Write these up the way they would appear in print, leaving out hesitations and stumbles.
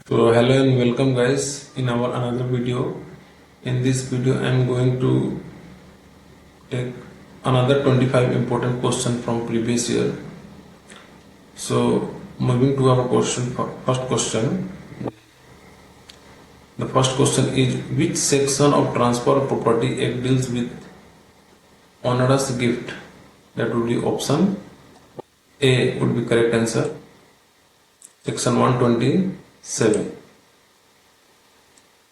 So hello and welcome guys in our another video. In this video I am going to take another 25 important question from previous year. So moving to our first question. The first question is, which section of Transfer of Property Act deals with onerous gift? That would be option A would be correct answer. Section 127.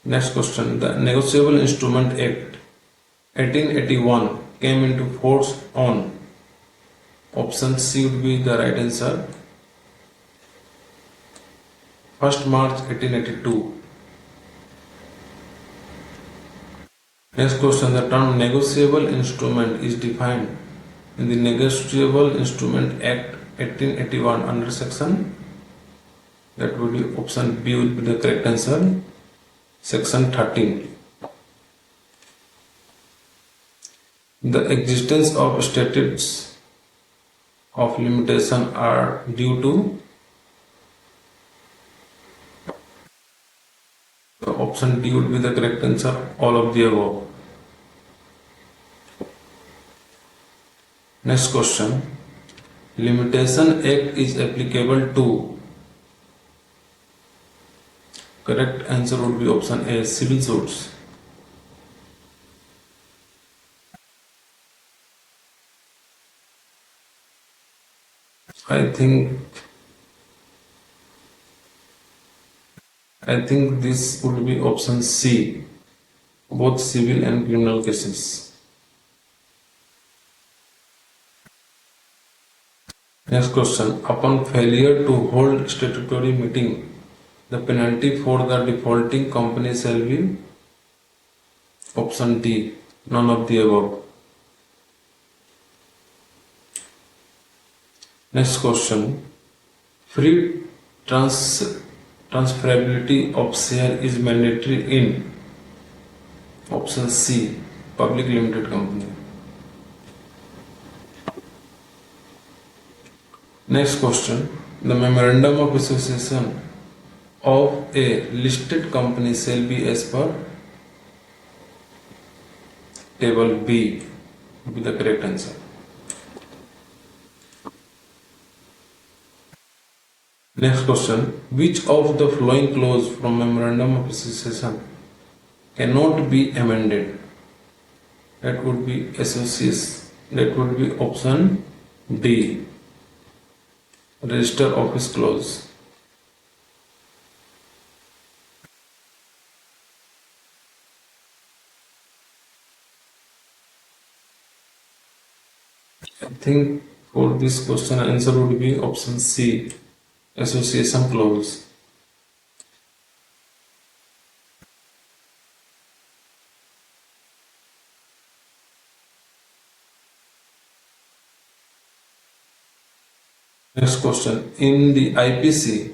Next question. The Negotiable Instrument Act 1881 came into force on option C would be the right answer. 1st March 1882. Next question. The term negotiable instrument is defined in the Negotiable Instrument Act 1881 under section, that would be option B would be the correct answer, section 13. The existence of statutes of limitation are due to the option D would be the correct answer, all of the above. Next question. Limitation Act is applicable to. Correct answer would be option A, civil suits. I think this would be option C, both civil and criminal cases. Next question. Upon failure to hold statutory meeting, the penalty for the defaulting company shall be option D, none of the above. Next question. Free transferability of share is mandatory in option C, public limited company. Next question. The memorandum of association of a listed company shall be as per table B, will be the correct answer. Next question. Which of the following clause from memorandum of association cannot be amended? That would be association. That would be option D, register office clause. I think for this question answer would be option C, association clause. Next question. In the IPC,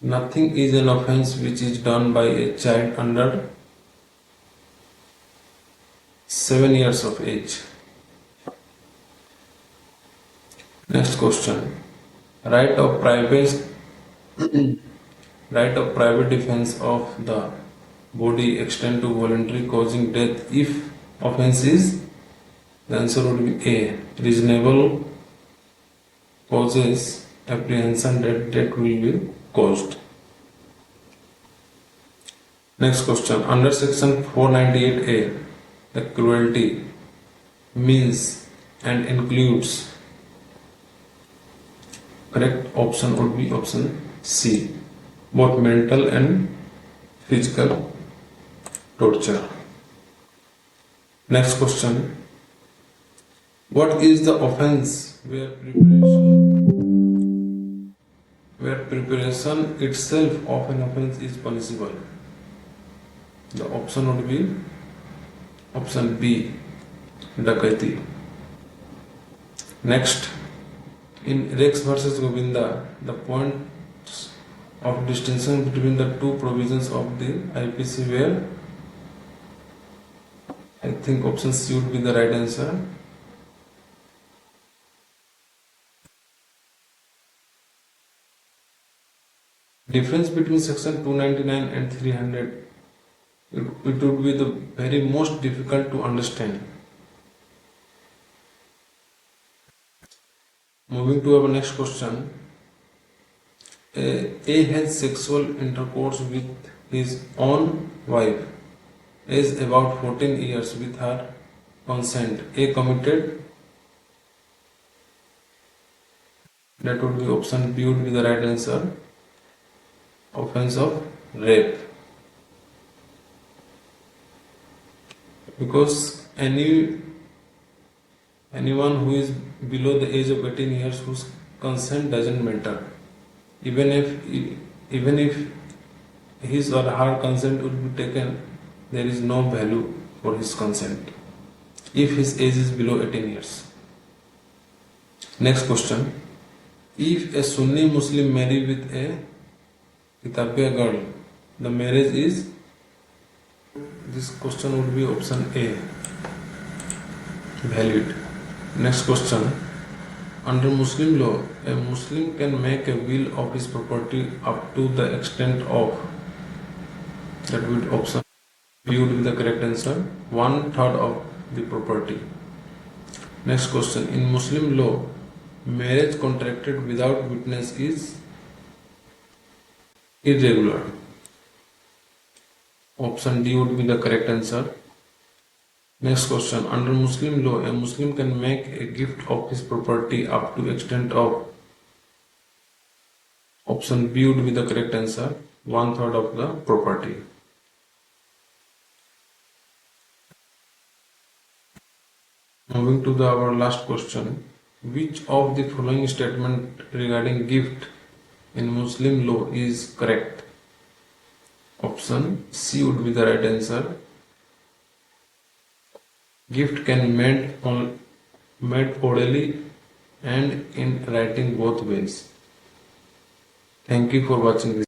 nothing is an offence which is done by a child under 7 years of age. Next question. Right of private defense of the body extend to voluntary causing death if offence is, the answer would be A, reasonable causes apprehension that death will be caused. Next question. Under section 498A, the cruelty means and includes. Correct option would be option C, both mental and physical torture. Next question. What is the offence where preparation itself of an offence is punishable? The option would be option B, Dakati. Next. In Rex versus Govinda, the points of distinction between the two provisions of the IPC were, I think option C would be the right answer. difference between section 299 and 300, it would be the very most difficult to understand. Moving to our next question. A has sexual intercourse with his own wife is about 14 years with her consent. A committed, that would be option B would be the right answer, offense of rape. Because anyone who is below the age of 18 years whose consent doesn't matter, even if his or her consent would be taken, there is no value for his consent if his age is below 18 years. Next question. If a Sunni Muslim marry with a Kitabia girl, the marriage is, this question would be option A, valid. Next question. Under Muslim law, a Muslim can make a will of his property up to the extent of, that would be option B would be the correct answer, 1/3 of the property. Next question. In Muslim law, marriage contracted without witness is irregular. Option D would be the correct answer. Next question. Under Muslim law, a Muslim can make a gift of his property up to extent of, option B would be the correct answer, 1/3 of the property. Moving to our last question. Which of the following statement regarding gift in Muslim law is correct? Option C would be the right answer. Gift can be made orally and in writing both ways. Thank you for watching this.